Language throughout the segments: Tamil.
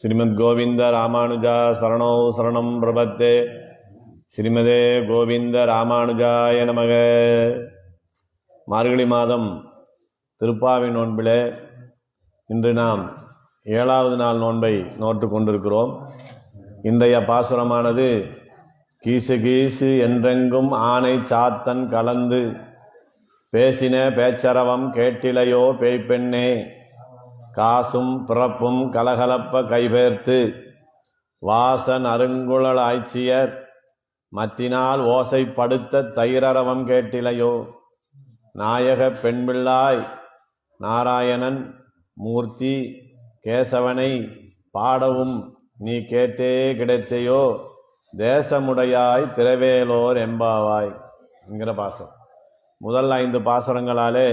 ஸ்ரீமத் கோவிந்த ராமானுஜா சரணோ சரணம் பிரபத்தே. ஸ்ரீமதே கோவிந்த ராமானுஜாய நமக. மார்கழி மாதம் திருப்பாவை நோன்பிலே இன்று நாம் 7வது நாள் நோன்பை நோற்று கொண்டிருக்கிறோம். இன்றைய பாசுரமானது கீசு கீசு என்றெங்கும் ஆனை சாத்தன் கலந்து பேசின பேச்சரவம் கேட்டிலையோ பேய்ப்பெண்ணே, காசும் பிறப்பும் கலகலப்ப கைபேர்த்து வாசன் அருங்குழல் ஆய்ச்சியர் மத்தினால் ஓசைப்படுத்த தயிரரவம் கேட்டிலையோ, நாயக பெண்பிள்ளாய் நாராயணன் மூர்த்தி கேசவனை பாடவும் நீ கேட்டே கிடைத்தையோ, தேசமுடையாய் திரவேலோர் எம்பாவாய் என்கிற பாசம். முதல் 5 பாசுரங்களாலே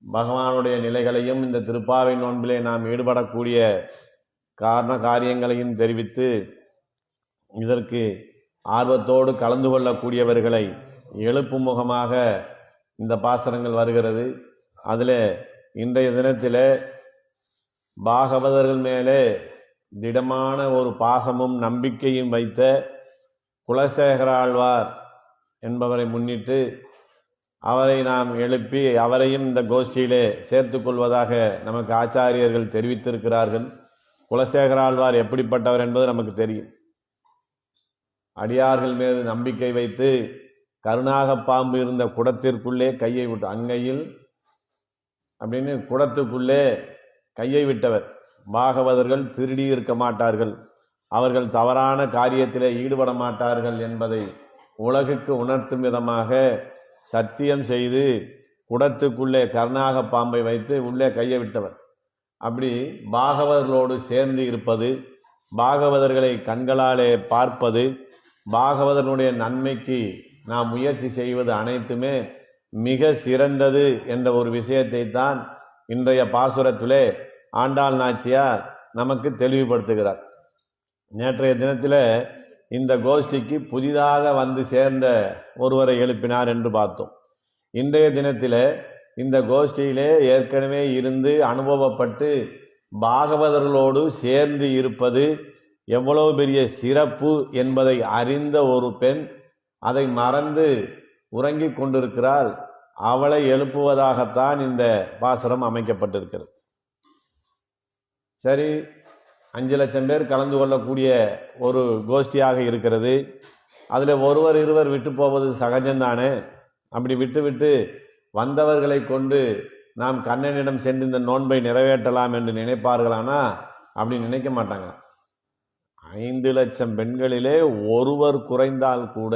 பகவானுடைய நிலைகளையும் இந்த திருப்பாவை நோன்பிலே நாம் ஈடுபடக்கூடிய காரண காரியங்களையும் தெரிவித்து இதற்கு ஆர்வத்தோடு கலந்து கொள்ளக்கூடியவர்களை எழுப்பும் முகமாக இந்த பாசுரங்கள் வருகிறது. அதில் இன்றைய தினத்தில் பாகவதர்கள் மேலே திடமான ஒரு பாசமும் நம்பிக்கையும் வைத்த குலசேகராழ்வார் என்பவரை முன்னிட்டு அவரை நாம் எழுப்பி அவரையும் இந்த கோஷ்டியிலே சேர்த்து கொள்வதாக நமக்கு ஆச்சாரியர்கள் தெரிவித்திருக்கிறார்கள். குலசேகராழ்வார் எப்படிப்பட்டவர் என்பது நமக்கு தெரியும். அடியார்கள் மீது நம்பிக்கை வைத்து கருணாக பாம்பு இருந்த குடத்திற்குள்ளே கையை விட்டு அங்கையில் அப்படின்னு குடத்துக்குள்ளே கையை விட்டவர். பாகவதர்கள் திருடி இருக்க மாட்டார்கள், அவர்கள் தவறான காரியத்திலே ஈடுபட மாட்டார்கள் என்பதை உலகுக்கு உணர்த்தும் விதமாக சத்தியம் செய்து குடத்துக்குள்ளே கருணாக பாம்பை வைத்து உள்ளே கையை விட்டவர். அப்படி பாகவதர்களோடு சேர்ந்து இருப்பது, பாகவதர்களை கண்களாலே பார்ப்பது, பாகவதனுடைய நன்மைக்கு நாம் முயற்சி செய்வது அனைத்துமே மிக சிறந்தது என்ற ஒரு விஷயத்தை தான் இன்றைய பாசுரத்திலே ஆண்டாள் நாச்சியார் நமக்கு தெளிவுபடுத்துகிறார். நேற்றைய தினத்தில் இந்த கோஷ்டிக்கு புதிதாக வந்து சேர்ந்த ஒருவரை எழுப்பினார் என்று பார்த்தோம். இன்றைய தினத்தில் இந்த கோஷ்டியிலே ஏற்கனவே இருந்து அனுபவப்பட்டு பாகவதர்களோடு சேர்ந்து இருப்பது எவ்வளவு பெரிய சிறப்பு என்பதை அறிந்த ஒரு பெண் அதை மறந்து உறங்கிக் கொண்டிருக்கிறாள். அவளை எழுப்புவதாகத்தான் இந்த பாசுரம் அமைக்கப்பட்டிருக்கிறது. சரி, 5 லட்சம் பேர் கலந்து கொள்ளக்கூடிய ஒரு கோஷ்டியாக இருக்கிறது. அதில் ஒருவர் இருவர் விட்டு போவது சகஜம்தானே. அப்படி விட்டு வந்தவர்களை கொண்டு நாம் கண்ணனிடம் சென்று இந்த நோன்பை நிறைவேற்றலாம் என்று நினைப்பார்களானா? அப்படி நினைக்க மாட்டாங்க. 5 லட்சம் பெண்களிலே ஒருவர் குறைந்தால் கூட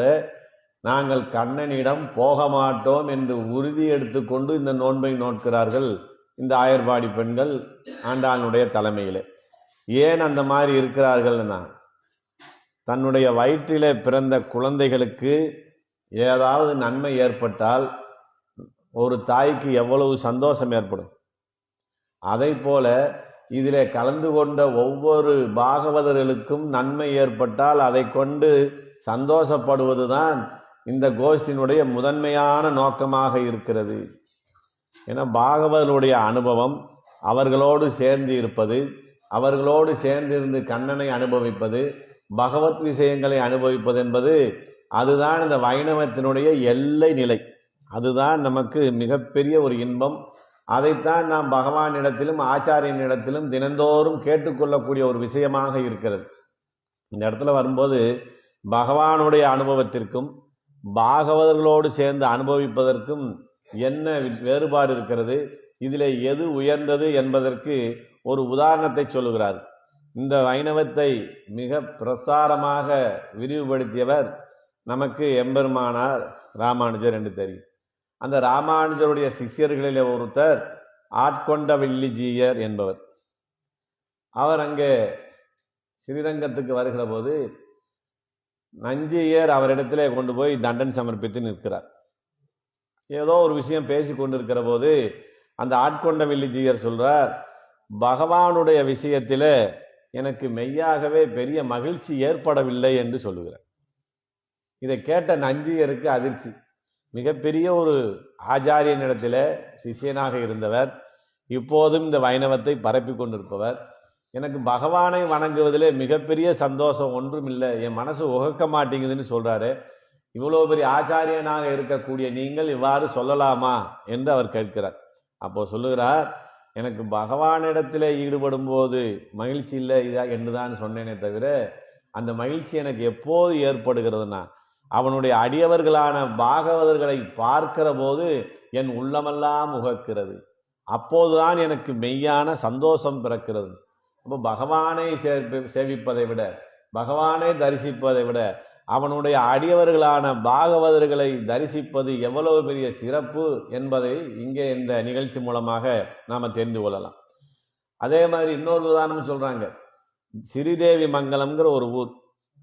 நாங்கள் கண்ணனிடம் போக மாட்டோம் என்று உறுதி எடுத்துக்கொண்டு இந்த நோன்பை நோட்கிறார்கள் இந்த ஆயர்பாடி பெண்கள் ஆண்டாளுடைய தலைமையிலே. ஏன் அந்த மாதிரி இருக்கிறார்கள்னா, தன்னுடைய வயிற்றிலே பிறந்த குழந்தைகளுக்கு ஏதாவது நன்மை ஏற்பட்டால் ஒரு தாய்க்கு எவ்வளவு சந்தோஷம் ஏற்படும். அதை போல இதிலே கலந்து கொண்ட ஒவ்வொரு பாகவதர்களுக்கும் நன்மை ஏற்பட்டால் அதை கொண்டு சந்தோஷப்படுவதுதான் இந்த கோஷ்டினுடைய முதன்மையான நோக்கமாக இருக்கிறது. ஏன்னா பாகவதர்களுடைய அனுபவம், அவர்களோடு சேர்ந்து இருப்பது, அவர்களோடு சேர்ந்திருந்து கண்ணனை அனுபவிப்பது, பகவத் விஷயங்களை அனுபவிப்பது என்பது அதுதான் இந்த வைணவத்தினுடைய எல்லை நிலை. அதுதான் நமக்கு மிகப்பெரிய ஒரு இன்பம். அதைத்தான் நாம் பகவானிடத்திலும் ஆச்சாரியனிடத்திலும் தினந்தோறும் கேட்டுக்கொள்ளக்கூடிய ஒரு விஷயமாக இருக்கிறது. இந்த இடத்துல வரும்போது பகவானுடைய அனுபவத்திற்கும் பாகவதர்களோடு சேர்ந்து அனுபவிப்பதற்கும் என்ன வேறுபாடு இருக்கிறது, இதில் எது உயர்ந்தது என்பதற்கு ஒரு உதாரணத்தை சொல்லுகிறார். இந்த வைணவத்தை மிக பிரசாரமாக விரிவுபடுத்தியவர் நமக்கு எம்பெருமானார் ராமானுஜர் என்று தெரியும். அந்த ராமானுஜருடைய சிஷ்யர்களிலே ஒருத்தர் ஆட்கொண்டவில்லிஜீயர் என்பவர். அவர் அங்கே ஸ்ரீரங்கத்துக்கு வருகிற போது நஞ்சியர் அவரிடத்திலே கொண்டு போய் தண்டன் சமர்ப்பித்து நிற்கிறார். ஏதோ ஒரு விஷயம் பேசி கொண்டிருக்கிற போது அந்த ஆட்கொண்டவில்லிஜீயர் சொல்றார், பகவானுடைய விஷயத்தில் எனக்கு மெய்யாகவே பெரிய மகிழ்ச்சி ஏற்படவில்லை என்று சொல்லுகிறார். இதை கேட்ட நஞ்சியருக்கு அதிர்ச்சி. மிகப்பெரிய ஒரு ஆச்சாரியனிடத்தில் சிஷியனாக இருந்தவர், இப்போதும் இந்த வைணவத்தை பரப்பி கொண்டிருப்பவர், எனக்கு பகவானை வணங்குவதிலே மிகப்பெரிய சந்தோஷம் ஒன்றும் இல்லை, என் மனசு உகக்க மாட்டேங்குதுன்னு சொல்றாரு. இவ்வளவு பெரிய ஆச்சாரியனாக இருக்கக்கூடிய நீங்கள் இவ்வாறு சொல்லலாமா என்று அவர் கேட்கிறார். அப்போ சொல்லுகிறார், எனக்கு பகவானிடத்திலே ஈடுபடும் போது மகிழ்ச்சி இல்லை என்றுதான் சொன்னேனே தவிர, அந்த மகிழ்ச்சி எனக்கு எப்போது ஏற்படுகிறதுனா அவனுடைய அடியவர்களான பாகவதர்களை பார்க்கிற போது என் உள்ளமெல்லாம் உகக்கிறது, அப்போதுதான் எனக்கு மெய்யான சந்தோஷம் பிறக்கிறது. அப்போ பகவானை சேவிப்பதை விட, பகவானை தரிசிப்பதை விட அவனுடைய அடியவர்களான பாகவதர்களை தரிசிப்பது எவ்வளவு பெரிய சிறப்பு என்பதை இங்கே இந்த நிகழ்ச்சி மூலமாக நாம தெரிந்து கொள்ளலாம். அதே மாதிரி இன்னொரு உதாரணம் சொல்றாங்க. சிறிதேவி மங்கலம்ங்கிற ஒரு ஊர்,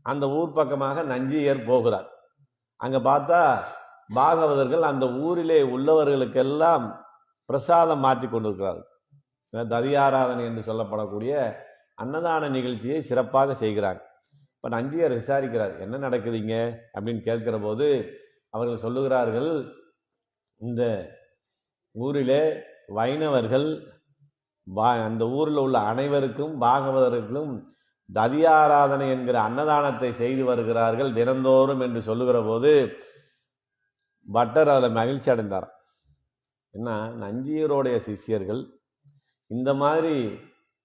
அந்த ஊர் பக்கமாக நஞ்சியர் போகிறார். அங்க பார்த்தா பாகவதர்கள் அந்த ஊரிலே உள்ளவர்களுக்கெல்லாம் பிரசாதம் மாற்றி கொண்டிருக்கிறார்கள். ததியாராதனை என்று சொல்லப்படக்கூடிய அன்னதான நிகழ்ச்சியை சிறப்பாக செய்கிறாங்க. இப்ப நஞ்சியர் விசாரிக்கிறார், என்ன நடக்குதுங்க அப்படின்னு கேட்கிற போது அவர்கள் சொல்லுகிறார்கள், இந்த ஊரிலே வைணவர்கள் அந்த ஊரில் உள்ள அனைவருக்கும் பாகவதர்களும் ததியாராதனை என்கிற அன்னதானத்தை செய்து வருகிறார்கள் தினந்தோறும் என்று சொல்லுகிற போது பட்டர் அதில் மகிழ்ச்சி அடைந்தார். என்ன, நஞ்சியருடைய சிஷ்யர்கள் இந்த மாதிரி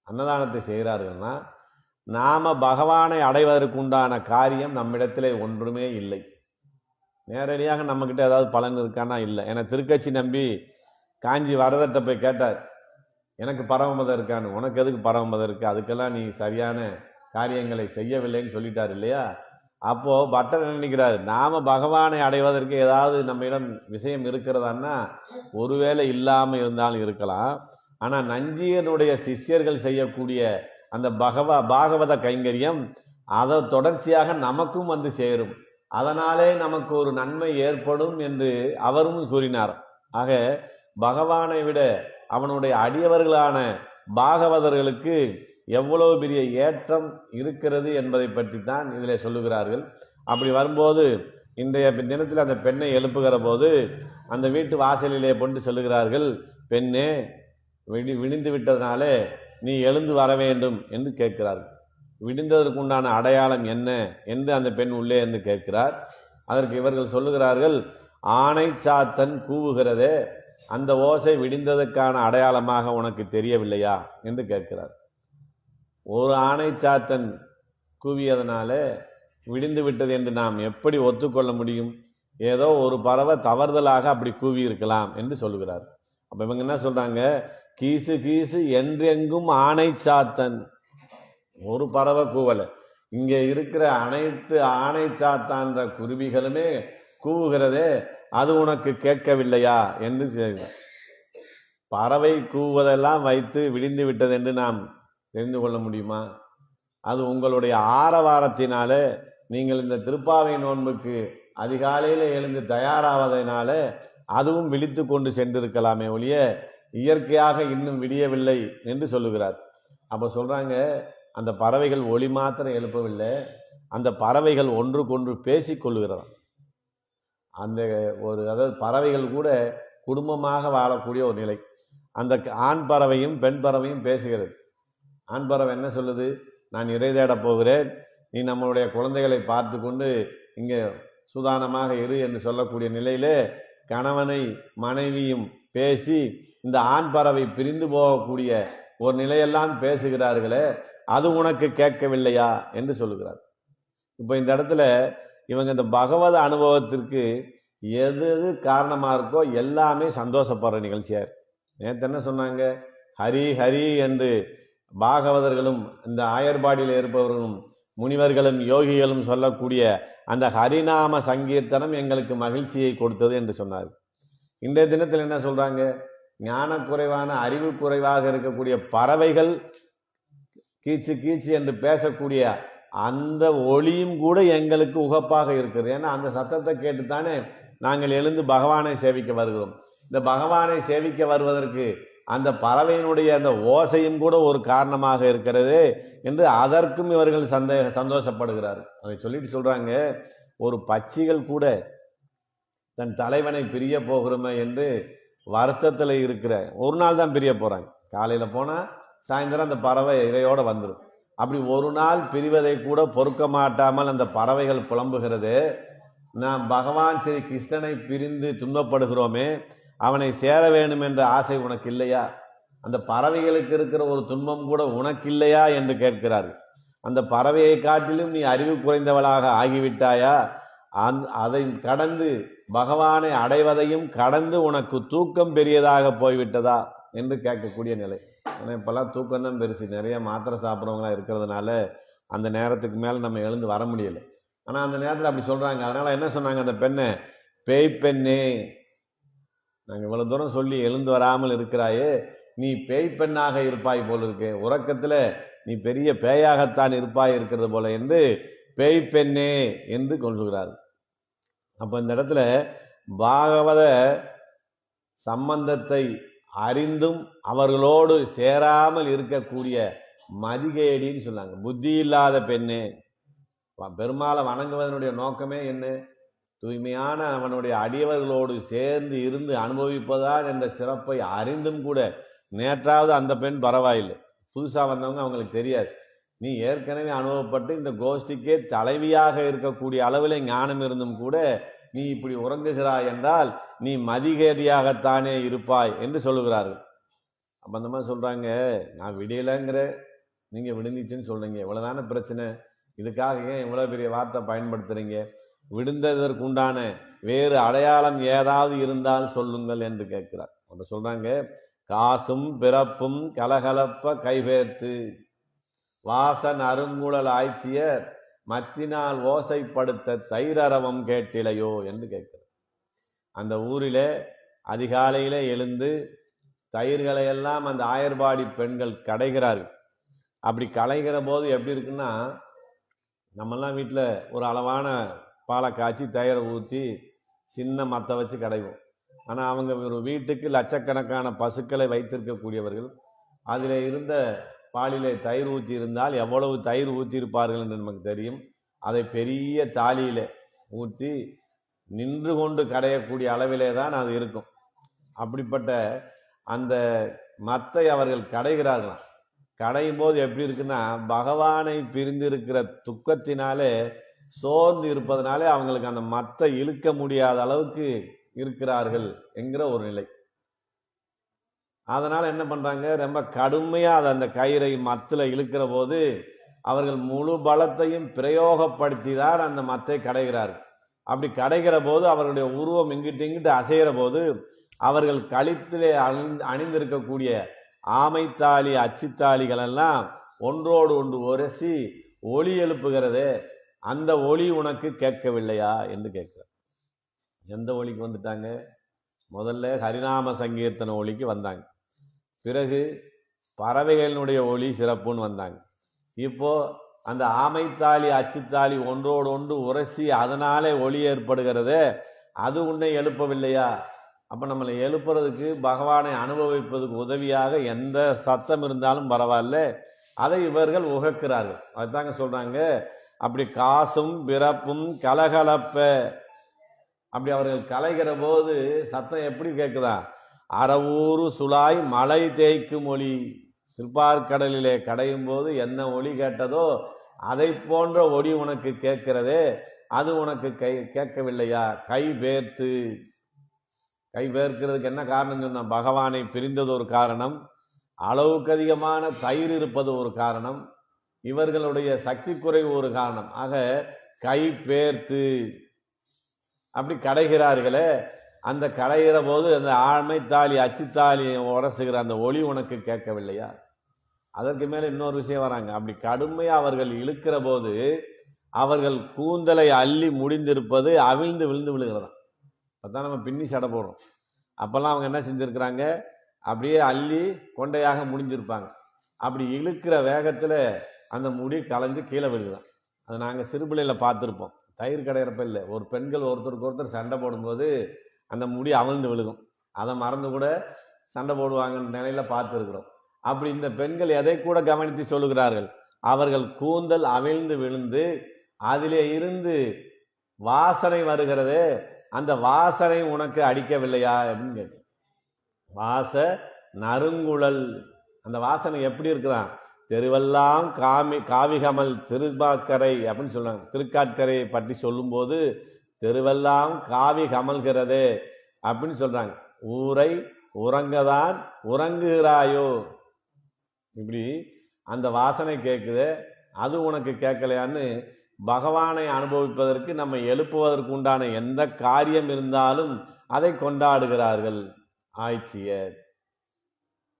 அன்னதானத்தை செய்கிறார்கள்னா நாம பகவானை அடைவதற்குண்டான காரியம் நம்மிடத்திலே ஒன்றுமே இல்லை. நேரடியாக நம்மக்கிட்ட ஏதாவது பலன் இருக்கானா இல்லை. ஏன்னா திருக்கட்சி நம்பி காஞ்சி வரதட்ட போய் கேட்டார், எனக்கு பரமபதம் இருக்கான்னு. உனக்கு எதுக்கு பரமபதம் இருக்கு, அதுக்கெல்லாம் நீ சரியான காரியங்களை செய்யவில்லைன்னு சொல்லிட்டார் இல்லையா. அப்போ பட்டர் நினைக்கிறார், நாம பகவானை அடைவதற்கு ஏதாவது நம்மிடம் விஷயம் இருக்கிறதான்னா ஒருவேளை இல்லாம இருந்தாலும் இருக்கலாம். ஆனா நஞ்சியனுடைய சிஷ்யர்கள் செய்யக்கூடிய அந்த பாகவத கைங்கரியம் அதை தொடர்ச்சியாக நமக்கும் வந்து சேரும், அதனாலே நமக்கு ஒரு நன்மை ஏற்படும் என்று அவரும் கூறினார். ஆக பகவானை விட அவனுடைய அடியவர்களான பாகவதர்களுக்கு எவ்வளவு பெரிய ஏற்றம் இருக்கிறது என்பதை பற்றி தான் இதில் சொல்லுகிறார்கள். அப்படி வரும்போது இன்றைய தினத்தில் அந்த பெண்ணை எழுப்புகிற போது அந்த வீட்டு வாசலிலே கொண்டு சொல்லுகிறார்கள், பெண்ணே விடிந்து விட்டதனாலே நீ எழுந்து வர வேண்டும் என்று கேட்கிறார்கள். விடிந்ததற்கு உண்டான அடையாளம் என்ன என்று அந்த பெண் உள்ளே என்று கேட்கிறார். அதற்கு இவர்கள் சொல்லுகிறார்கள், ஆணை சாத்தன் கூவுகிறதே, அந்த ஓசை விடிந்ததற்கான அடையாளமாக உனக்கு தெரியவில்லையா என்று கேட்கிறார். ஒரு ஆணை சாத்தன் கூவியதனால விடிந்து விட்டது என்று நாம் எப்படி ஒத்துக்கொள்ள முடியும்? ஏதோ ஒரு பறவை தவறுதலாக அப்படி கூவி இருக்கலாம் என்று சொல்லுகிறார். அப்ப இவங்க என்ன சொல்றாங்க, கீசு கீசு என்றெங்கும் ஆணை சாத்தன், ஒரு பறவை கூவல, இங்க இருக்கிற அனைத்து ஆணை சாத்தான்ற குருவிகளுமே கூவுகிறதே, அது உனக்கு கேட்கவில்லையா என்று கேட்கிறார். பறவை கூவதெல்லாம் வைத்து விடிந்து விட்டது என்று நாம் தெரிந்து கொள்ள முடியுமா? அது உங்களுடைய ஆரவாரத்தினால, நீங்கள் இந்த திருப்பாவை நோன்புக்கு அதிகாலையில் எழுந்து தயாராவதனால அதுவும் விழித்து கொண்டு சென்றிருக்கலாமே ஒழிய இயற்கையாக இன்னும் விடியவில்லை என்று சொல்லுகிறார். அப்ப சொல்றாங்க, அந்த பறவைகள் ஒளி மாத்திரம் எழுப்பவில்லை, அந்த பறவைகள் ஒன்றுக்கொன்று பேசிக் கொள்ளுகிறதாம். அந்த அதாவது பறவைகள் கூட குடும்பமாக வாழக்கூடிய ஒரு நிலை. அந்த ஆண் பறவையும் பெண் பறவையும் பேசுகிறது. ஆண் பறவை என்ன சொல்லுது, நான் இறை தேட போகிறேன், நீ நம்மளுடைய குழந்தைகளை பார்த்து கொண்டு இங்கே சுதானமாக இரு என்று சொல்லக்கூடிய நிலையிலே கணவனை மனைவியும் பேசி இந்த ஆண் பறவை பிரிந்து போகக்கூடிய ஒரு நிலையெல்லாம் பேசுகிறார்களே, அது உனக்கு கேட்கவில்லையா என்று சொல்லுகிறார். இப்போ இந்த இடத்துல இவங்க இந்த பகவத அனுபவத்திற்கு எது எது காரணமா இருக்கோ எல்லாமே சந்தோஷப்படுற நிகழ்ச்சியா இருக்கு. நேற்று என்ன சொன்னாங்க, ஹரி ஹரி என்று பாகவதர்களும் இந்த ஆயர்பாடியில் இருப்பவர்களும் முனிவர்களும் யோகிகளும் சொல்லக்கூடிய அந்த ஹரிநாம சங்கீர்த்தனம் எங்களுக்கு மகிழ்ச்சியை கொடுத்தது என்று சொன்னார். இன்றைய தினத்தில் என்ன சொல்றாங்க, ஞான குறைவான அறிவு குறைவாக இருக்கக்கூடிய பறவைகள் கீச்சு கீச்சு என்று பேசக்கூடிய அந்த ஒளியும் கூட எங்களுக்கு உகப்பாக இருக்கிறது. ஏன்னா அந்த சத்தத்தை கேட்டுத்தானே நாங்கள் எழுந்து பகவானை சேவிக்க வருகிறோம். இந்த பகவானை சேவிக்க வருவதற்கு அந்த பறவையினுடைய அந்த ஓசையும் கூட ஒரு காரணமாக இருக்கிறது என்று அதற்கும் இவர்கள் சந்தோஷப்படுகிறார். அதை சொல்லிட்டு சொல்றாங்க, ஒரு பட்சிகள் கூட தன் தலைவனை பிரிய போகிறோமே என்று வருத்தத்தில் இருக்கிற ஒரு நாள் தான் பிரிய போறாங்க. காலையில போனா சாயந்தரம் அந்த பறவை இறையோட வந்துடும். அப்படி ஒரு நாள் பிரிவதை கூட பொறுக்க மாட்டாமல் அந்த பறவைகள் புலம்புகிறது. நாம் பகவான் ஸ்ரீ கிருஷ்ணனை பிரிந்து துன்பப்படுகிறோமே, அவனை சேர வேண்டும் என்ற ஆசை உனக்கு இல்லையா? அந்த பறவைகளுக்கு இருக்கிற ஒரு துன்பம் கூட உனக்கு இல்லையா என்று கேட்கிறார்கள். அந்த பறவையை காட்டிலும் நீ அறிவு குறைந்தவளாக ஆகிவிட்டாயா? அதை கடந்து பகவானை அடைவதையும் கடந்து உனக்கு தூக்கம் பெரியதாக போய்விட்டதா என்று கேட்கக்கூடிய நிலை. ஏன்னா இப்பெல்லாம் தூக்கம் தான் பெருசு. நிறைய மாத்திரை சாப்பிட்றவங்களா இருக்கிறதுனால அந்த நேரத்துக்கு மேல நம்ம எழுந்து வர முடியல. ஆனா அந்த நேரத்தில் அப்படி சொல்றாங்க. அதனால என்ன சொன்னாங்க அந்த பெண்ணை? பேய் பெண்ணே, நாங்க இவ்வளவு தூரம் சொல்லி எழுந்து வராமல் இருக்கிறாயே, நீ பேய் பெண்ணாக இருப்பாய் போல இருக்கு, உறக்கத்துல நீ பெரிய பேயாகத்தான் இருப்பாய் இருக்கிறது போல என்று பேய் பெண்ணே என்று கொள்கிறார். அப்ப இந்த இடத்துல பாகவத சம்பந்தத்தை அறிந்தும் அவர்களோடு சேராமல் இருக்கக்கூடிய மதிகேடின்னு சொன்னாங்க. புத்தி இல்லாத பெண்ணே. பெருமாளை வணங்குவதனுடைய நோக்கமே என்ன? தூய்மையான அவனுடைய அடியவர்களோடு சேர்ந்து இருந்து அனுபவிப்பதான் என்ற சிறப்பை அறிந்தும் கூட நேற்றாவது அந்த பெண் பரவாயில்லை, புதுசா வந்தவங்க அவங்களுக்கு தெரியாது. நீ ஏற்கனவே அனுபவப்பட்டு இந்த கோஷ்டிக்கே தலைவியாக இருக்கக்கூடிய அளவில் ஞானம் இருந்தும் கூட நீ இப்படி உறங்குகிறாய் என்றால் நீ மதிகேடியாகத்தானே இருப்பாய் என்று சொல்லுகிறார்கள். அப்ப அந்த மாதிரி சொல்றாங்க, நான் விடியலைங்கிற, நீங்க விடுந்துச்சுன்னு சொல்றீங்க, இவ்வளவுதான பிரச்சனை, இதுக்காக ஏன் இவ்வளவு பெரிய வார்த்தை பயன்படுத்துறீங்க? விடுந்ததற்கு உண்டான வேறு அடையாளம் ஏதாவது இருந்தால் சொல்லுங்கள் என்று கேட்கிறார். அப்ப சொல்றாங்க, காசும் பிறப்பும் கலகலப்ப கைபேர்த்து வாசன் அருங்குழல் ஆய்ச்சியர் மத்தினால் ஓசைப்படுத்த தைரரவம் கேட்டிலையோ என்று கேட்கிறார். அந்த ஊரிலே அதிகாலையிலே எழுந்து தயிர்களை எல்லாம் அந்த ஆயர்பாடி பெண்கள் கடைகிறார்கள். அப்படி களைகிற போது எப்படி இருக்குன்னா, நம்மெல்லாம் வீட்டில் ஒரு அளவான பாலை காய்ச்சி தயிரை ஊற்றி சின்ன மத்தை வச்சு கடைவோம். ஆனால் அவங்க ஒரு வீட்டுக்கு லட்சக்கணக்கான பசுக்களை வைத்திருக்கக்கூடியவர்கள். அதில் இருந்த பாலிலே தயிர் ஊற்றி இருந்தால் எவ்வளவு தயிர் ஊற்றியிருப்பார்கள் என்று நமக்கு தெரியும். அதை பெரிய தாலியில ஊற்றி நின்று கொண்டு கடையக்கூடிய அளவிலே தான் அது இருக்கும். அப்படிப்பட்ட அந்த மத்தை அவர்கள் கடைகிறார்களாம். கடையும் போது எப்படி இருக்குன்னா, பகவானை பிரிந்திருக்கிற துக்கத்தினாலே சோர்ந்து இருப்பதனாலே அவங்களுக்கு அந்த மத்தை இழுக்க முடியாத அளவுக்கு இருக்கிறார்கள் என்கிற ஒரு நிலை. அதனால என்ன பண்றாங்க, ரொம்ப கடுமையா அந்த கயிறை மத்துல இழுக்கிற போது அவர்கள் முழு பலத்தையும் பிரயோகப்படுத்தி தான் அந்த மத்தை கடைகிறார்கள். அப்படி கடைகிற போது அவர்களுடைய உருவம் இங்கிட்டு இங்கிட்டு அசைகிற போது அவர்கள் கழுத்திலே அணிந்திருக்கக்கூடிய ஆமைத்தாலி அச்சுத்தாலிகள் எல்லாம் ஒன்றோடு ஒன்று உரசி ஒளி எழுப்புகிறதே, அந்த ஒளி உனக்கு கேட்கவில்லையா என்று கேட்கிறார். எந்த ஒளிக்கு வந்துட்டாங்க? முதல்ல ஹரிநாம சங்கீர்த்தன ஒளிக்கு வந்தாங்க, பிறகு பறவைகளினுடைய ஒளி சிறப்புன்னு வந்தாங்க. இப்போ அந்த ஆமைத்தாலி அச்சுத்தாலி ஒன்றோடு ஒன்று உரசி அதனாலே ஒளி ஏற்படுகிறது, அது உன்னை எழுப்பவில்லையா? அப்ப நம்மளை எழுப்புறதுக்கு, பகவானை அனுபவிப்பதுக்கு உதவியாக எந்த சத்தம் இருந்தாலும் பரவாயில்ல, அதை இவர்கள் உகக்கிறார்கள். அதுதாங்க சொல்றாங்க, அப்படி காசும் பிறப்பும் கலகலப்ப. அப்படி அவர்கள் கலைகிற போது சத்தம் எப்படி கேட்குதா? அறவூறு சுழாய் மலை தேய்க்கும் ஒளி. சிற்பார்கடலிலே கடையும் போது என்ன ஒளி கேட்டதோ அதை போன்ற ஒளி உனக்கு கேட்கிறதே, அது உனக்கு கேட்கவில்லையா? கை பேர்த்து. கை பேர்க்கிறதுக்கு என்ன காரணம் சொன்னா, பகவானை பிரிந்தது ஒரு காரணம், அளவுக்கு அதிகமான தயிர் இருப்பது ஒரு காரணம், இவர்களுடைய சக்தி குறைவு ஒரு காரணம். ஆக கை பேர்த்து அப்படி கடைகிறார்களே, அந்த கடைகிற போது அந்த ஆமைத்தாலி அச்சுத்தாலி உரசுகிற அந்த ஒளி உனக்கு கேட்கவில்லையா? அதற்கு மேல இன்னொரு விஷயம் வராங்க. அப்படி கடுமையா அவர்கள் இழுக்கிற போது அவர்கள் கூந்தலை அள்ளி முடிந்திருப்பது அவிழ்ந்து விழுந்து விழுகிறதா. அப்பதான் நம்ம பின்னி சடை போடுறோம். அப்பெல்லாம் அவங்க என்ன செஞ்சிருக்கிறாங்க, அப்படியே அள்ளி கொண்டையாக முடிஞ்சிருப்பாங்க. அப்படி இழுக்கிற வேகத்துல அந்த முடி களைஞ்சு கீழே விழுகுதான். அது நாங்க சிறுபிள்ளையில பார்த்துருப்போம். தயிர் கடையிறப்ப இல்லை, ஒரு பெண்கள் ஒருத்தருக்கு ஒருத்தர் சண்டை போடும்போது அந்த முடி அவிழ்ந்து விழுகும். அதை மறந்து கூட சண்டை போடுவாங்கன்ற நிலையில பார்த்துருக்கிறோம். அப்படி இந்த பெண்கள் எதை கூட கவனித்து சொல்லுகிறார்கள், அவர்கள் கூந்தல் அவிழ்ந்து விழுந்து அதிலே இருந்து வாசனை வருகிறது, அந்த வாசனை உனக்கு அடிக்கவில்லையா அப்படின்னு கேட்கும். வாச நறுங்குழல், அந்த வாசனை எப்படி இருக்கிறான்? தெருவெல்லாம் காவிகமல் திருப்பாக்கரை அப்படின்னு சொல்றாங்க. திருக்காட்கரையை பற்றி சொல்லும் போது தெருவெல்லாம் காவி கமல்கிறது அப்படின்னு சொல்றாங்க. ஊரை உறங்கதான் உறங்குகிறாயோ, இப்படி அந்த வாசனை கேட்குது, அது உனக்கு கேட்கலையான்னு பகவானை அனுபவிப்பதற்கு நம்ம எழுப்புவதற்கு உண்டான எந்த காரியம் இருந்தாலும் அதை கொண்டாடுகிறார்கள் ஆய்ச்சியர்.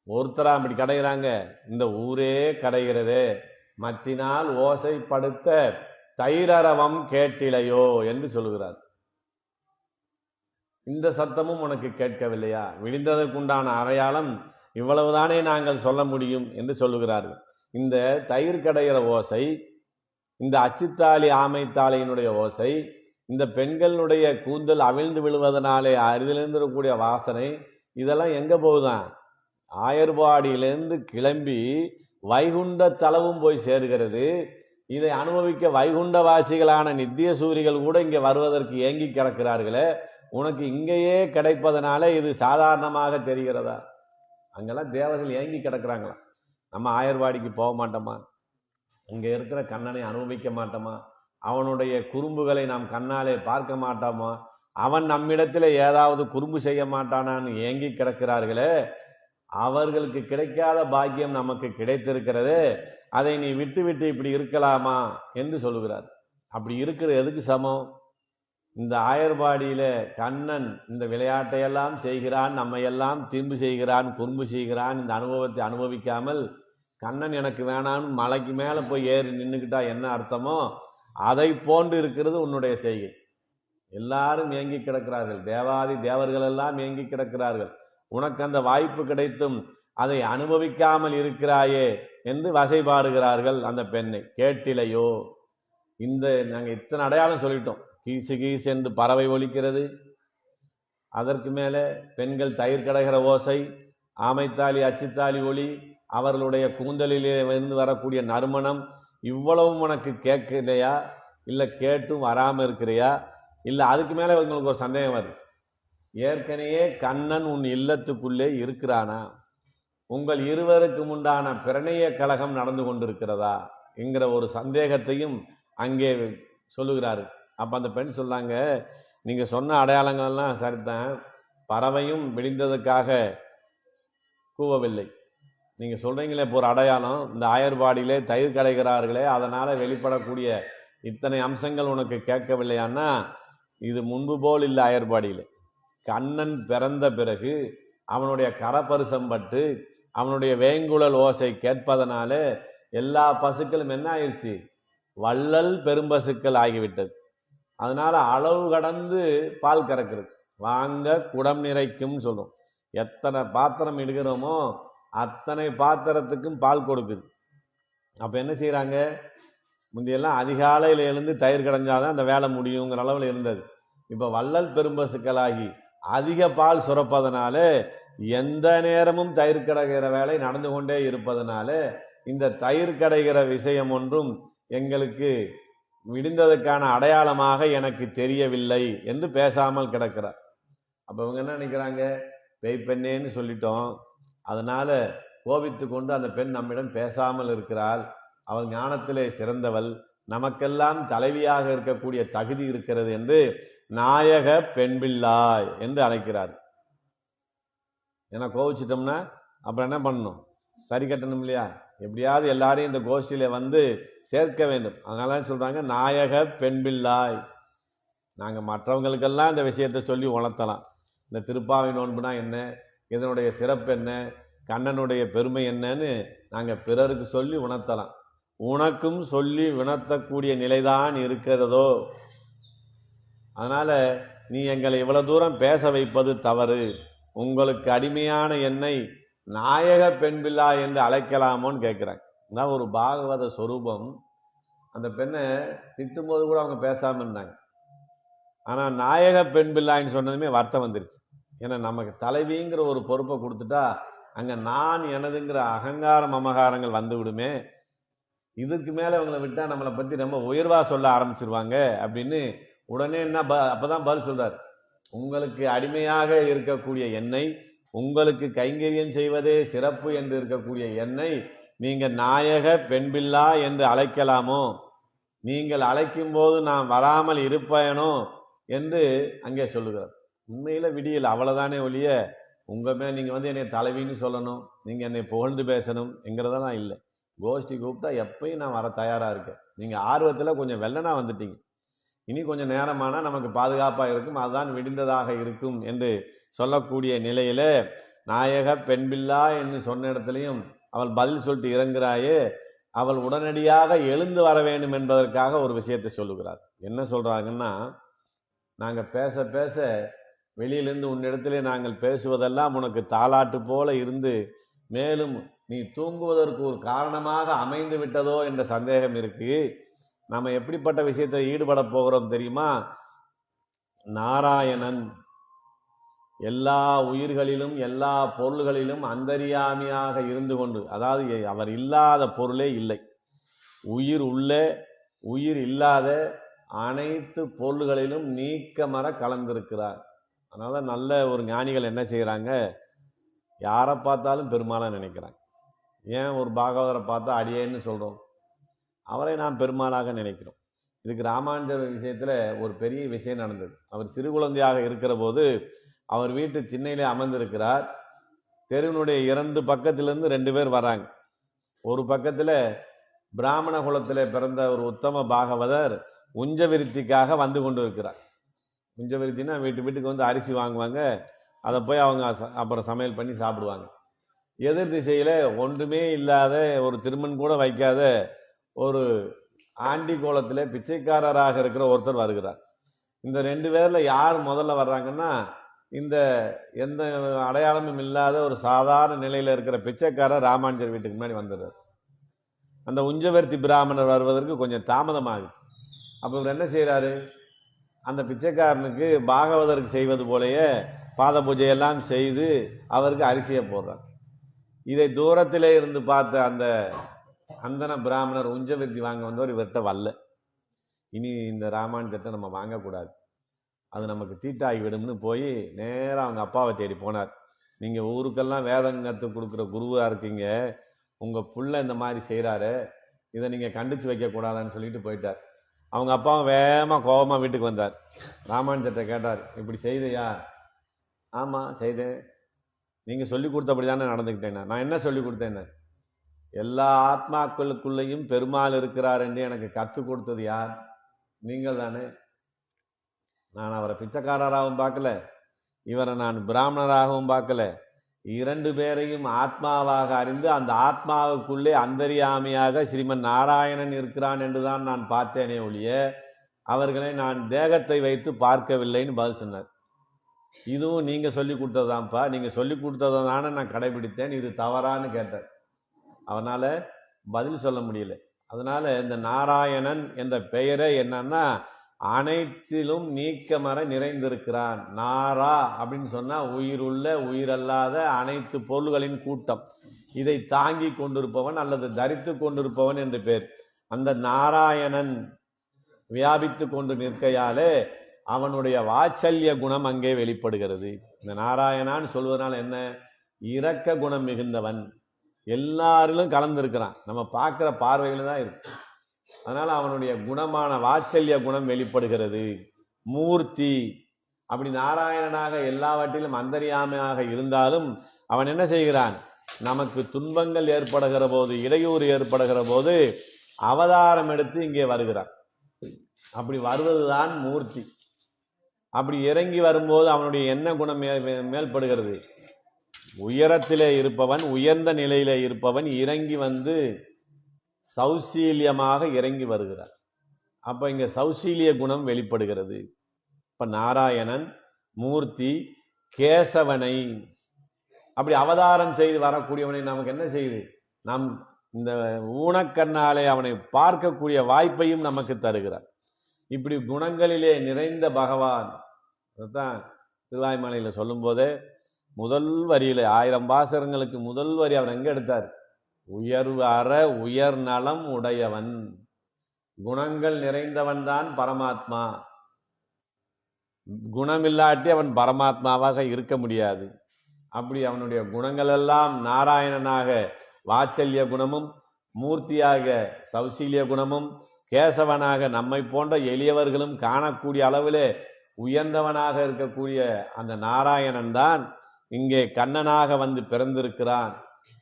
ஒருத்தரா அப்படி கடைகிறாங்க, இந்த ஊரே கடைகிறதே. மத்தினால் ஓசைப்படுத்த தைரரவம் கேட்டிலையோ என்று சொல்லுகிறார். இந்த சத்தமும் உனக்கு கேட்கவில்லையா? விழிந்ததற்குண்டான அடையாளம் இவ்வளவுதானே நாங்கள் சொல்ல முடியும் என்று சொல்லுகிறார்கள். இந்த தயிர் கடைகிற ஓசை, இந்த அச்சுத்தாலி ஆமைத்தாளையினுடைய ஓசை, இந்த பெண்களுடைய கூந்தல் அவிழ்ந்து விழுவதனாலே அரிதிலிருந்திருக்கக்கூடிய வாசனை, இதெல்லாம் எங்க போகுதான்? ஆயர்பாடியிலிருந்து கிளம்பி வைகுண்ட தலவும் போய் சேர்கிறது. இதை அனுபவிக்க வைகுண்டவாசிகளான நித்திய சூரிகள் கூட இங்கே வருவதற்கு ஏங்கி கிடக்கிறார்களே, உனக்கு இங்கேயே கிடைப்பதனால இது சாதாரணமாக தெரிகிறதா? அங்கெல்லாம் தேவர்கள் ஏங்கி கிடக்கிறாங்களா? நம்ம ஆயர்வாடிக்கு போக மாட்டோமா? இங்கே இருக்கிற கண்ணனை அனுபவிக்க மாட்டோமா? அவனுடைய குறும்புகளை நாம் கண்ணாலே பார்க்க மாட்டோமா? அவன் நம்மிடத்தில் ஏதாவது குறும்பு செய்ய மாட்டானான்னு ஏங்கி கிடக்கிறார்களே, அவர்களுக்கு கிடைக்காத பாக்கியம் நமக்கு கிடைத்திருக்கிறது. அதை நீ விட்டு விட்டு இப்படி இருக்கலாமா என்று சொல்லுகிறார். அப்படி இருக்கிற எதுக்கு சமம்? இந்த ஆயர்பாடியில கண்ணன் இந்த விளையாட்டையெல்லாம் செய்கிறான், நம்ம எல்லாம் திம்பு செய்கிறான், குறும்பு செய்கிறான். இந்த அனுபவத்தை அனுபவிக்காமல் கண்ணன் எனக்கு வேணான்னு மலைக்கு மேல போய் ஏறி நின்றுக்கிட்டா என்ன அர்த்தமோ அதை போன்று இருக்கிறது உன்னுடைய செய்கை. எல்லாரும் ஏங்கி கிடக்கிறார்கள், தேவாதி தேவர்கள் எல்லாம் ஏங்கி கிடக்கிறார்கள். உனக்கு அந்த வாய்ப்பு கிடைத்தும் அதை அனுபவிக்காமல் இருக்கிறாயே என்று வசைபாடுகிறார்கள் அந்த பெண்ணை. கேட்டிலையோ? இந்த நாங்க இத்தனை அடையாளம் சொல்லிட்டோம். கீசு கீசு என்று பறவை ஒலிக்கிறது, அதற்கு மேலே பெண்கள் தயிர் கடைகிற ஓசை, ஆமைத்தாலி அச்சுத்தாலி ஒளி, அவர்களுடைய கூந்தலிலே இருந்து வரக்கூடிய நறுமணம், இவ்வளவும் உனக்கு கேட்கலையா? இல்லை கேட்டும் வராமல் இருக்கிறியா? இல்லை அதுக்கு மேலே உங்களுக்கு ஒரு சந்தேகம் வருது, ஏற்கனவே கண்ணன் உன் இல்லத்துக்குள்ளே இருக்கிறானா? உங்கள் இருவருக்கும் உண்டான பிரணய கழகம் நடந்து கொண்டிருக்கிறதா என்கிற ஒரு சந்தேகத்தையும் அங்கே சொல்லுகிறாரு. அப்ப அந்த பெண் சொன்னாங்க, நீங்க சொன்ன அடையாளங்கள்லாம் சரிதான், பறவையும் விழிந்ததுக்காக கூவவில்லை. நீங்க சொல்றீங்களே இப்போ ஒரு அடையாளம், இந்த ஆயர்பாடியிலே தயிர் கடைகிறார்களே அதனால வெளிப்படக்கூடிய இத்தனை அம்சங்கள் உனக்கு கேட்கவில்லையான்னா, இது முன்பு போல் இல்லை. ஆயர்பாடியில கண்ணன் பிறந்த பிறகு அவனுடைய கரப்பரிசம் பட்டு அவனுடைய வேங்குழல் ஓசை கேட்பதனால எல்லா பசுக்களும் என்ன ஆயிடுச்சு? வள்ளல் பெரும்பசுக்கள் ஆகிவிட்டது. அதனால அளவு கடந்து பால் கறக்கிறது. வாங்க குடம் நிறைக்கும் சொல்லும். எத்தனை பாத்திரம் எடுக்கிறோமோ அத்தனை பாத்திரத்துக்கும் பால் கொடுக்குது. அப்ப என்ன செய்யறாங்க? முந்தையெல்லாம் அதிகாலையில் எழுந்து தயிர் கடைஞ்சாதான் அந்த வேலை முடியுங்கிற அளவில் இருந்தது. இப்ப வள்ளல் பெரும்பசுக்களாகி அதிக பால் சுரப்பதனால எந்த நேரமும் தயிர் கடைகிற வேலை நடந்து கொண்டே இருப்பதனால இந்த தயிர் கடைகிற விஷயம் ஒன்றும் எங்களுக்கு விடிந்ததுக்கான அடையாளமாக எனக்கு தெரியவில்லை என்று பேசாமல் கிடக்கிறார். அப்ப இவங்க என்ன நினைக்கிறாங்க? பேய் பெண்ணேன்னு சொல்லிட்டோம், அதனால கோபித்து கொண்டு அந்த பெண் நம்மிடம் பேசாமல் இருக்கிறாள், அவள் ஞானத்திலே சிறந்தவள், நமக்கெல்லாம் தலைவியாக இருக்கக்கூடிய தகுதி இருக்கிறது என்று நாயக பெண்பிள்ளாய் என்று அழைக்கிறார். ஏன்னா கோவிச்சிட்டோம்னா அப்புறம் என்ன பண்ணணும்? சரி கட்டணும் இல்லையா? எப்படியாவது எல்லாரையும் இந்த கோஷ்டியில வந்து சேர்க்க வேண்டும். அதனால சொல்றாங்க நாயக பெண்பிள்ளாய். நாங்க மற்றவங்களுக்கெல்லாம் இந்த விஷயத்தை சொல்லி உணர்த்தலாம். இந்த திருப்பாவை நோன்புனா என்ன, இதனுடைய சிறப்பு என்ன, கண்ணனுடைய பெருமை என்னன்னு நாங்க பிறருக்கு சொல்லி உணர்த்தலாம். உனக்கும் சொல்லி உணர்த்தக்கூடிய நிலைதான் இருக்கிறதோ? அதனால நீ எங்களை இவ்வளவு தூரம் பேச வைப்பது தவறு. உங்களுக்கு அடிமையான என்னை நாயக பெண்பிள்ளா என்று அழைக்கலாமோன்னு கேட்கிறாங்க. தான் ஒரு பாகவத சொரூபம். அந்த பெண்ணை திட்டும் போது கூட அவங்க பேசாம இருந்தாங்க. ஆனா நாயக பெண்பிள்ளான்னு சொன்னதுமே வருத்தம் வந்துருச்சு. ஏன்னா நமக்கு தலைவிங்கிற ஒரு பொறுப்பை கொடுத்துட்டா அங்க நான் எனதுங்கிற அகங்காரம் மமகாரங்கள் வந்து விடுமே. இதுக்கு மேல இவங்களை விட்டா நம்மளை பத்தி ரொம்ப உயர்வா சொல்ல ஆரம்பிச்சிருவாங்க அப்படின்னு உடனே என்ன அப்பதான் பதில் சொல்றாரு, உங்களுக்கு அடிமையாக இருக்கக்கூடிய என்னை உங்களுக்கு கைங்கரியம் செய்வதே சிறப்பு என்று இருக்கக்கூடிய என்னை நீங்க நாயக பெண்பில்லா என்று அழைக்கலாமோ? நீங்கள் அழைக்கும் போது நான் வராமல் இருப்பேனோ என்று அங்கே சொல்லுகிறார். உண்மையில விடியல் அவ்வளவுதானே ஒழிய உங்க மேல நீங்க என்னை தலைவின்னு சொல்லணும், நீங்க என்னை புகழ்ந்து பேசணும் என்கிறதெல்லாம் இல்லை. கோஷ்டி கூப்பிட்டா எப்பயும் நான் வர தயாரா இருக்கேன். நீங்க ஆர்வத்துல கொஞ்சம் வெள்ளனா வந்துட்டீங்க, இனி கொஞ்சம் நேரமானா நமக்கு பாதுகாப்பா இருக்கும், அதுதான் விடிந்ததாக இருக்கும் என்று சொல்லக்கூடிய நிலையில நாயக பெண்பில்லா என்று சொன்ன இடத்துலையும் அவள் பதில் சொல்லிட்டு இறங்குறாயே, அவள் உடனடியாக எழுந்து வர வேண்டும் என்பதற்காக ஒரு விஷயத்தை சொல்லுகிறார். என்ன சொல்றாங்கன்னா, நாங்க பேச பேச வெளியிலிருந்து உன்னிடத்திலே நாங்கள் பேசுவதெல்லாம் உனக்கு தாலாட்டு போல இருந்து மேலும் நீ தூங்குவதற்கு ஒரு காரணமாக அமைந்து விட்டதோ என்ற சந்தேகம் இருக்கு. நாம எப்படிப்பட்ட விஷயத்தை ஈடுபட போகிறோம் தெரியுமா? நாராயணன் எல்லா உயிர்களிலும் எல்லா பொருள்களிலும் அந்தரியாமியாக இருந்து கொண்டு, அதாவது அவர் இல்லாத பொருளே இல்லை. உயிர் உள்ள உயிர் இல்லாத அனைத்து பொருள்களிலும் நீக்கமர கலந்திருக்கிறார். அதனால நல்ல ஒரு ஞானிகள் என்ன செய்யறாங்க, யாரை பார்த்தாலும் பெருமாளா நினைக்கிறாங்க. ஏன் ஒரு பாகவதரை பார்த்தா அடியேன்னு சொல்றோம், அவரை நாம் பெருமாளாக நினைக்கிறோம். இதுக்கு ராமானுஜர் விஷயத்துல ஒரு பெரிய விஷயம் நடந்தது. அவர் சிறு குழந்தையாக இருக்கிற போது அவர் வீட்டு திண்ணையிலே அமர்ந்திருக்கிறார். தெருவினுடைய 2 பக்கத்திலிருந்து 2 பேர் வராங்க. ஒரு பக்கத்துல பிராமண குலத்திலே பிறந்த ஒரு உத்தம பாகவதர் உஞ்சவிருத்திக்காக வந்து கொண்டு இருக்கிறார். உஞ்சவிருத்தினா வீட்டுக்கு வந்து அரிசி வாங்குவாங்க, அதை போய் அவங்க அப்புறம் சமையல் பண்ணி சாப்பிடுவாங்க. எதிர் திசையில ஒன்றுமே இல்லாத ஒரு திருமண் கூட வைக்காத ஒரு ஆண்டி கோலத்திலே பிச்சைக்காரராக இருக்கிற ஒருத்தர் வருகிறார். இந்த 2 பேர்ல யார் முதல்ல வர்றாங்கன்னா, இந்த எந்த அடையாளமும் இல்லாத ஒரு சாதாரண நிலையில இருக்கிற பிச்சைக்காரர் ராமானுஜர் வீட்டுக்கு முன்னாடி வந்துடுறார். அந்த உஞ்சவர்த்தி பிராமணர் வருவதற்கு கொஞ்சம் தாமதமாகுது. அப்ப இவர் என்ன செய்யறாரு, அந்த பிச்சைக்காரனுக்கு பாகவதற்கு செய்வது போலயே பாத பூஜையெல்லாம் செய்து அவருக்கு அரிசியை போடுறார். இதை தூரத்திலே இருந்து பார்த்த அந்த அந்தன பிராமணர் உஞ்சவர்த்தி வாங்க வந்தவர் இவர்கிட்ட வரல. இனி இந்த ராமானுஜத்தை நம்ம வாங்கக்கூடாது, அது நமக்கு தீட்டாகி விடும்னு போய் நேராக அவங்க அப்பாவை தேடி போனார். நீங்க ஊருக்கெல்லாம் வேதம் கற்றுக் கொடுக்குற குருவா இருக்கீங்க, உங்க புள்ள இந்த மாதிரி செய்யறாரு, இதை நீங்க கண்டிச்சு வைக்க கூடாதுன்னு சொல்லிட்டு போயிட்டார். அவங்க அப்பாவும் வேகமா கோபமா வீட்டுக்கு வந்தார். ராமானுஜத்தை கேட்டார், இப்படி செய்தையா? ஆமா செய்தேன், நீங்க சொல்லி கொடுத்தபடி தானே நடந்துக்கிட்டேன். நான் என்ன சொல்லி கொடுத்தேன்? எல்லா ஆத்மாக்களுக்குள்ளேயும் பெருமாள் இருக்கிறார் என்று எனக்கு கற்றுக் கொடுத்தது யார்? நீங்கள் தானே. நான் அவரை பிச்சைக்காரராகவும் பார்க்கல, இவரை நான் பிராமணராகவும் பார்க்கல. 2 பேரையும் ஆத்மாவாக அறிந்து அந்த ஆத்மாவுக்குள்ளே அந்தரியாமியாக ஸ்ரீமன் நாராயணன் இருக்கிறான் என்றுதான் நான் பார்த்தேனே ஒழிய அவர்களை நான் தேகத்தை வைத்து பார்க்கவில்லைன்னு பதில் சொன்னார். இதுவும் நீங்க சொல்லி கொடுத்ததான்ப்பா, நீங்க சொல்லி கொடுத்ததான நான் கடைபிடித்தேன், இது தவறான்னு கேட்டார். அவனால பதில் சொல்ல முடியல. அதனால இந்த நாராயணன் என்ற பெயரே என்னன்னா, அனைத்திலும் நீக்கமர நிறைந்திருக்கிறான். நாரா அப்படின்னு சொன்னா உயிருள்ள உயிரல்லாத அனைத்து பொருள்களின் கூட்டம், இதை தாங்கி கொண்டிருப்பவன் அல்லது தரித்து கொண்டிருப்பவன் என்று பேர். அந்த நாராயணன் வியாபித்து கொண்டு நிற்கையாலே அவனுடைய வாத்சல்ய குணம் அங்கே வெளிப்படுகிறது. இந்த நாராயணான்னு சொல்வதனால என்ன, இரக்க குணம் மிகுந்தவன், எல்லாரிலும் கலந்திருக்கிறான், நம்ம பார்க்கிற பார்வையில தான் இருக்கு. அதனால அவனுடைய குணமான வாத்சல்ய குணம் வெளிப்படுகிறது. மூர்த்தி, அப்படி நாராயணனாக எல்லாவற்றிலும் அந்தரியாமையாக இருந்தாலும் அவன் என்ன செய்கிறான், நமக்கு துன்பங்கள் ஏற்படுகிற போது, இடையூறு ஏற்படுகிற போது அவதாரம் எடுத்து இங்கே வருகிறான். அப்படி வருவதுதான் மூர்த்தி. அப்படி இறங்கி வரும்போது அவனுடைய என்ன குணம் மேல்படுகிறது, உயரத்திலே இருப்பவன், உயர்ந்த நிலையிலே இருப்பவன் இறங்கி வந்து சௌசீல்யமாக இறங்கி வருகிறார். அப்ப இங்க சௌசீல்ய குணம் வெளிப்படுகிறது. இப்ப நாராயணன், மூர்த்தி, கேசவனை அப்படி அவதாரம் செய்து வரக்கூடியவனை நமக்கு என்ன செய்யுது, நாம் இந்த ஊனக்கண்ணாலே அவனை பார்க்கக்கூடிய வாய்ப்பையும் நமக்கு தருகிறார். இப்படி குணங்களிலே நிறைந்த பகவான் தான் திருவாய்மலையில சொல்லும் போதே முதல் வரியில 1000 பாசரங்களுக்கு முதல் வரி அவர் எங்க எடுத்தார், உயர்வு அற உயர் நலம் உடையவன், குணங்கள் நிறைந்தவன் தான் பரமாத்மா. குணமில்லாட்டி அவன் பரமாத்மாவாக இருக்க முடியாது. அப்படி அவனுடைய குணங்கள் எல்லாம் நாராயணனாக வாத்சல்ய குணமும், மூர்த்தியாக சௌசீல்ய குணமும், கேசவனாக நம்மை போன்ற எளியவர்களும் காணக்கூடிய அளவிலே உயர்ந்தவனாக இருக்கக்கூடிய அந்த நாராயணன் தான் இங்கே கண்ணனாக வந்து பிறந்திருக்கிறான்.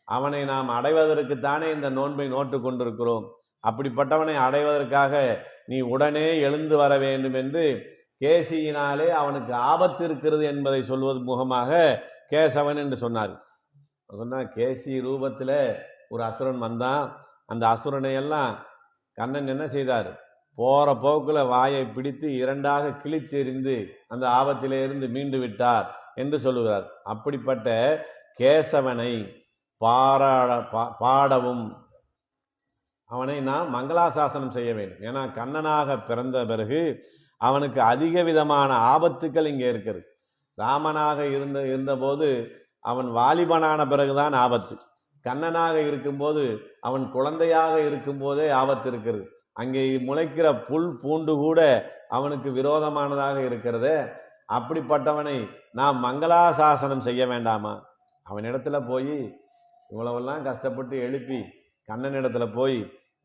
அவனை நாம் அடைவதற்குத்தானே இந்த நோன்பை நோட்டு கொண்டிருக்கிறோம். அப்படிப்பட்டவனை அடைவதற்காக நீ உடனே எழுந்து வர வேண்டும் என்று கேசியினாலே அவனுக்கு ஆபத்து இருக்கிறது என்பதை சொல்வது முகமாக கேசவன் என்று சொன்னார். சொன்னா கேசி ரூபத்துல ஒரு அசுரன் வந்தான். அந்த அசுரனை எல்லாம் கண்ணன் என்ன செய்தார்? போற போக்குல வாயை பிடித்து இரண்டாக கிழித்தெறிந்து அந்த ஆபத்திலே இருந்து மீண்டு விட்டார் என்று சொல்லுகிறார். அப்படிப்பட்ட கேசவனை பாடவும் அவனை நாம் மங்களாசாசனம் செய்ய வேண்டும். ஏன்னா கண்ணனாக பிறந்த பிறகு அவனுக்கு அதிக விதமான ஆபத்துக்கள் இங்கே இருக்கிறது. ராமனாக இருந்தபோது அவன் வாலிபனான பிறகுதான் ஆபத்து. கண்ணனாக இருக்கும்போது அவன் குழந்தையாக இருக்கும் போதே ஆபத்து இருக்கிறது. அங்கே முளைக்கிற புல் பூண்டு கூட அவனுக்கு விரோதமானதாக இருக்கிறது. அப்படிப்பட்டவனை நாம் மங்களாசாசனம் செய்ய வேண்டாமா? அவனிடத்துல போய் இவ்வளவெல்லாம் கஷ்டப்பட்டு எழுப்பி கண்ணனிடத்துல போய்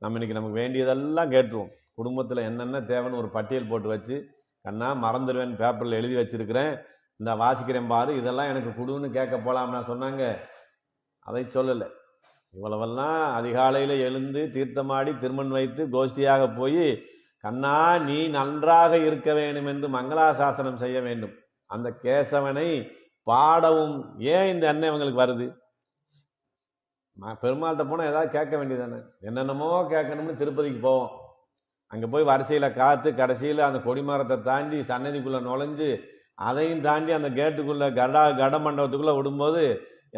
நம்ம இன்னைக்கு நமக்கு வேண்டியதெல்லாம் கேட்டுருவோம். குடும்பத்தில் என்னென்ன தேவைன்னு ஒரு பட்டியல் போட்டு வச்சு, கண்ணா மறந்துடுவேன் பேப்பரில் எழுதி வச்சிருக்கிறேன், இந்த வாசிக்கிறேன் பாரு, இதெல்லாம் எனக்கு கொடுன்னு கேட்க போலாம்னா சொன்னாங்க. அதை சொல்லலை. இவ்வளவெல்லாம் அதிகாலையில் எழுந்து தீர்த்தமாடி திருமண் வைத்து கோஷ்டியாக போய், கண்ணா நீ நன்றாக இருக்க வேண்டும் என்று மங்களாசாசனம் செய்ய வேண்டும். அந்த கேசவனை பாடவும் ஏன் இந்த எண்ணம் இவங்களுக்கு வருது? பெருமாள்கிட்ட போனால் ஏதாவது கேட்க வேண்டியதானே? என்னென்னமோ கேட்கணும்னு திருப்பதிக்கு போவோம். அங்கே போய் வரிசையில் காத்து கடைசியில் அந்த கொடிமரத்தை தாண்டி சன்னதிக்குள்ளே நுழைஞ்சு அதையும் தாண்டி அந்த கேட்டுக்குள்ளே கட மண்டபத்துக்குள்ளே விடும்போது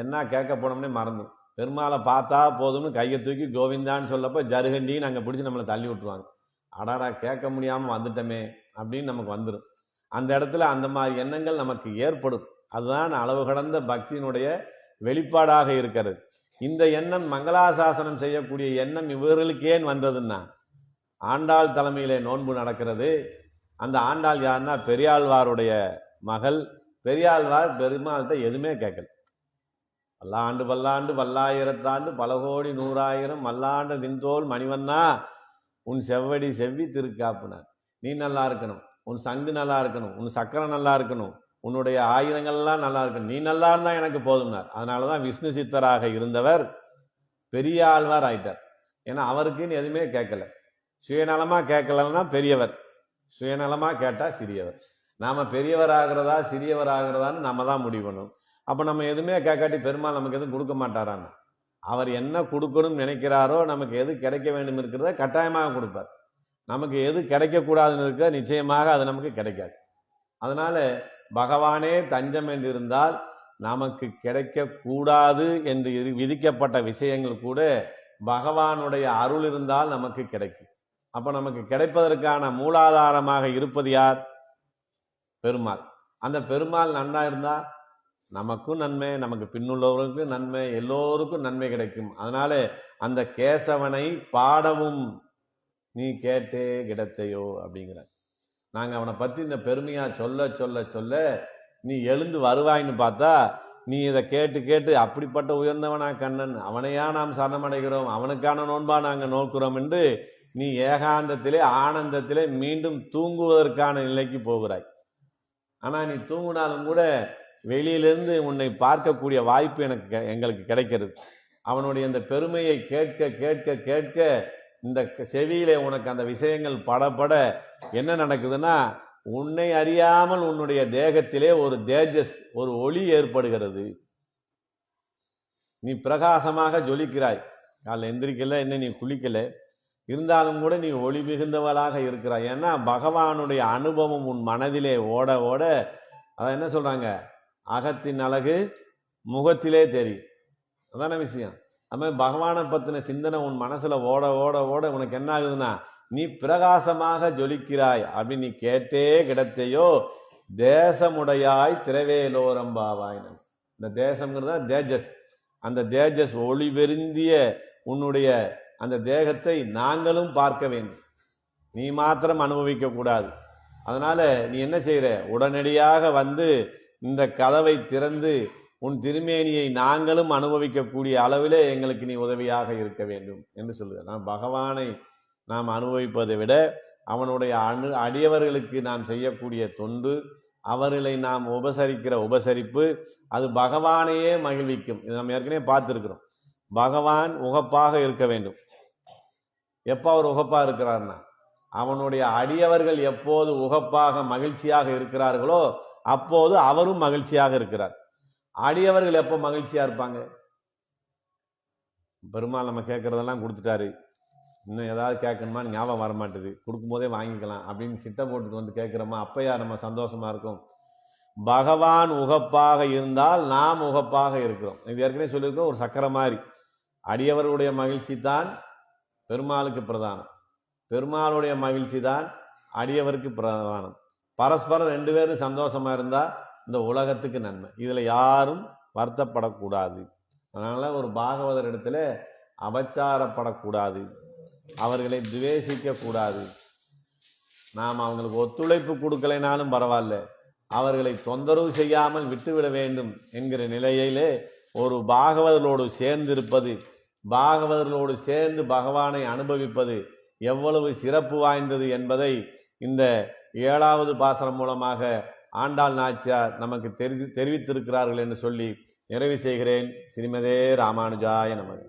என்ன கேட்க போனோம்னே மறந்து பெருமாளை பார்த்தா போதும்னு கையை தூக்கி கோவிந்தான்னு சொல்லப்போ ஜருகண்டின்னு அங்கே பிடிச்சி நம்மளை தள்ளி விட்டுருவாங்க. அடாடா கேட்க முடியாமல் வந்துட்டோமே அப்படின்னு நமக்கு வந்துடும். அந்த இடத்துல அந்த மாதிரி எண்ணங்கள் நமக்கு ஏற்படும். அதுதான் அளவு கடந்த பக்தியினுடைய வெளிப்பாடாக இருக்கிறது. இந்த எண்ணம் மங்களாசாசனம் செய்யக்கூடிய எண்ணம் இவர்களுக்கு ஏன் வந்ததுன்னா, ஆண்டாள் தலைமையிலே நோன்பு நடக்கிறது. அந்த ஆண்டாள் யாருன்னா பெரியாழ்வாருடைய மகள். பெரியாழ்வார் பெருமாள்கிட்ட எதுவுமே கேட்கல. பல்லாண்டு பல்லாண்டு பல்லாயிரத்தாண்டு பல கோடி நூறாயிரம் மல்லாண்டு நின்றோல் மணிவண்ணா உன் செவ்வடி செவ்வி திருக்காப்புனார். நீ நல்லா இருக்கணும், உன் சங்கு நல்லா இருக்கணும், உன் சக்கரம் நல்லா இருக்கணும், உன்னுடைய ஆயுதங்கள்லாம் நல்லா இருக்கணும், நீ நல்லா இருந்தா எனக்கு போதும்னார். அதனாலதான் விஷ்ணு சித்தராக இருந்தவர் பெரிய ஆழ்வார் ஆயிட்டார். ஏன்னா அவருக்குன்னு எதுவுமே கேட்கல. சுயநலமா கேட்கலன்னா பெரியவர், சுயநலமா கேட்டா சிறியவர். நாம பெரியவர் ஆகிறதா சிறியவர் ஆகிறதான்னு நம்ம தான் முடிவு பண்ணணும். அப்ப நம்ம எதுவுமே கேட்காட்டி பெருமாள் நமக்கு எதுவும் கொடுக்க மாட்டாரான்னு, அவர் என்ன கொடுக்கணும்னு நினைக்கிறாரோ, நமக்கு எது கிடைக்க வேண்டும் இருக்கிறத கட்டாயமாக கொடுப்பார். நமக்கு எது கிடைக்கக்கூடாதுன்னு இருக்க நிச்சயமாக அது நமக்கு கிடைக்காது. அதனால பகவானே தஞ்சம் என்று இருந்தால் நமக்கு கிடைக்க கூடாது என்று விதிக்கப்பட்ட விஷயங்கள் கூட பகவானுடைய அருள் இருந்தால் நமக்கு கிடைக்கும். அப்ப நமக்கு கிடைப்பதற்கான மூலாதாரமாக இருப்பது யார்? பெருமாள். அந்த பெருமாள் நன்னா இருந்தா நமக்கும் நன்மை, நமக்கு பின்னுள்ளவர்களுக்கும் நன்மை, எல்லோருக்கும் நன்மை கிடைக்கும். அதனால அந்த கேசவனை பாடவும் நீ கேட்டே கிடைத்தையோ அப்படிங்கிறார். நாங்க அவனை பற்றி இந்த பெருமையா சொல்ல சொல்ல சொல்ல நீ எழுந்து வருவாயின்னு பார்த்தா, நீ இதை கேட்டு கேட்டு அப்படிப்பட்ட உயர்ந்தவனா கண்ணன், அவனையா நாம் சரணமடைகிறோம், அவனுக்கான நோன்பா நாங்க நோக்கிறோம் என்று நீ ஏகாந்தத்திலே ஆனந்தத்திலே மீண்டும் தூங்குவதற்கான நிலைக்கு போகிறாய். ஆனா நீ தூங்கினாலும் கூட வெளியிலிருந்து உன்னை பார்க்கக்கூடிய வாய்ப்பு எங்களுக்கு கிடைக்கிறது. அவனுடைய இந்த பெருமையை கேட்க கேட்க கேட்க இந்த செவியிலே உனக்கு அந்த விஷயங்கள் படப்பட என்ன நடக்குதுன்னா, உன்னை அறியாமல் உன்னுடைய தேகத்திலே ஒரு தேஜஸ், ஒரு ஒளி ஏற்படுகிறது. நீ பிரகாசமாக ஜொலிக்கிறாய். காலைல எந்திரிக்கல, என்ன நீ குளிக்கல, இருந்தாலும் கூட நீ ஒளி மிகுந்தவளாக இருக்கிறாய். ஏன்னா பகவானுடைய அனுபவம் உன் மனதிலே ஓட ஓட, அதான் என்ன சொல்றாங்க, அகத்தின் அழகு முகத்திலே தெரியும். அதான விஷயம். அது பகவானை பத்தின சிந்தனை உன் மனசுல ஓட ஓட ஓட உனக்கு என்ன ஆகுதுன்னா, நீ பிரகாசமாக ஜொலிக்கிறாய். அப்படி நீ கேட்டே கிடத்தையோ தேசமுடையாய் திரவேலோரம்பாவாய். இந்த தேசம்ங்கிறதா தேஜஸ். அந்த தேஜஸ் ஒளி வெறிந்திய உன்னுடைய அந்த தேகத்தை நாங்களும் பார்க்க வேண்டும், நீ மாத்திரம் அனுபவிக்க கூடாது. அதனால நீ என்ன செய்யற, உடனடியாக வந்து இந்த கதவை திறந்து உன் திருமேனியை நாங்களும் அனுபவிக்கக்கூடிய அளவிலே எங்களுக்கு நீ உதவியாக இருக்க வேண்டும் என்று சொல்லுகிறார். நான் பகவானை நாம் அனுபவிப்பதை விட அவனுடைய அடியவர்களுக்கு நாம் செய்யக்கூடிய தொண்டு, அவர்களை நாம் உபசரிக்கிற உபசரிப்பு, அது பகவானையே மகிழ்விக்கும். இது நம்ம ஏற்கனவே பார்த்துருக்கிறோம். பகவான் உகப்பாக இருக்க வேண்டும். எப்போ அவர் உகப்பா இருக்கிறார்னா, அவனுடைய அடியவர்கள் எப்போது உகப்பாக மகிழ்ச்சியாக இருக்கிறார்களோ அப்போது அவரும் மகிழ்ச்சியாக இருக்கிறார். அடியவர்கள் எப்போ மகிழ்ச்சியா இருப்பாங்க? பெருமாள் நம்ம கேட்கறதெல்லாம் கொடுத்துட்டாரு, இன்னும் ஏதாவது கேட்கணுமா ஞாபகம் வரமாட்டுது, கொடுக்கும் போதே வாங்கிக்கலாம் அப்படின்னு சிட்டை போட்டுட்டு வந்து கேட்கிறோமா, அப்பயா நம்ம சந்தோஷமா இருக்கும். பகவான் உகப்பாக இருந்தால் நாம் உகப்பாக இருக்கிறோம். இது ஏற்கனவே சொல்லியிருக்கோம். ஒரு சக்கரை மாதிரி அடியவர்களுடைய மகிழ்ச்சி தான் பெருமாளுக்கு பிரதானம், பெருமாளுடைய மகிழ்ச்சி தான் அடியவருக்கு பிரதானம். பரஸ்பரம் ரெண்டு பேரும் சந்தோஷமா இருந்தா இந்த உலகத்துக்கு நன்மை. இதுல யாரும் வருத்தப்படக்கூடாது. அதனால ஒரு பாகவதர் இடத்துல அபச்சாரப்படக்கூடாது, அவர்களை துவேசிக்க கூடாது. நாம் அவங்களுக்கு ஒத்துழைப்பு கொடுக்கலைனாலும் பரவாயில்ல, அவர்களை தொந்தரவு செய்யாமல் விட்டுவிட வேண்டும் என்கிற நிலையிலே ஒரு பாகவதர்களோடு சேர்ந்திருப்பது, பாகவதர்களோடு சேர்ந்து பகவானை அனுபவிப்பது எவ்வளவு சிறப்பு வாய்ந்தது என்பதை இந்த 7வது பாசனம் மூலமாக ஆண்டாள் நாச்சியார் நமக்கு தெரிவித்திருக்கிறார்கள் என்று சொல்லி நிறைவு செய்கிறேன். ஸ்ரீமதே ராமானுஜாய நமக.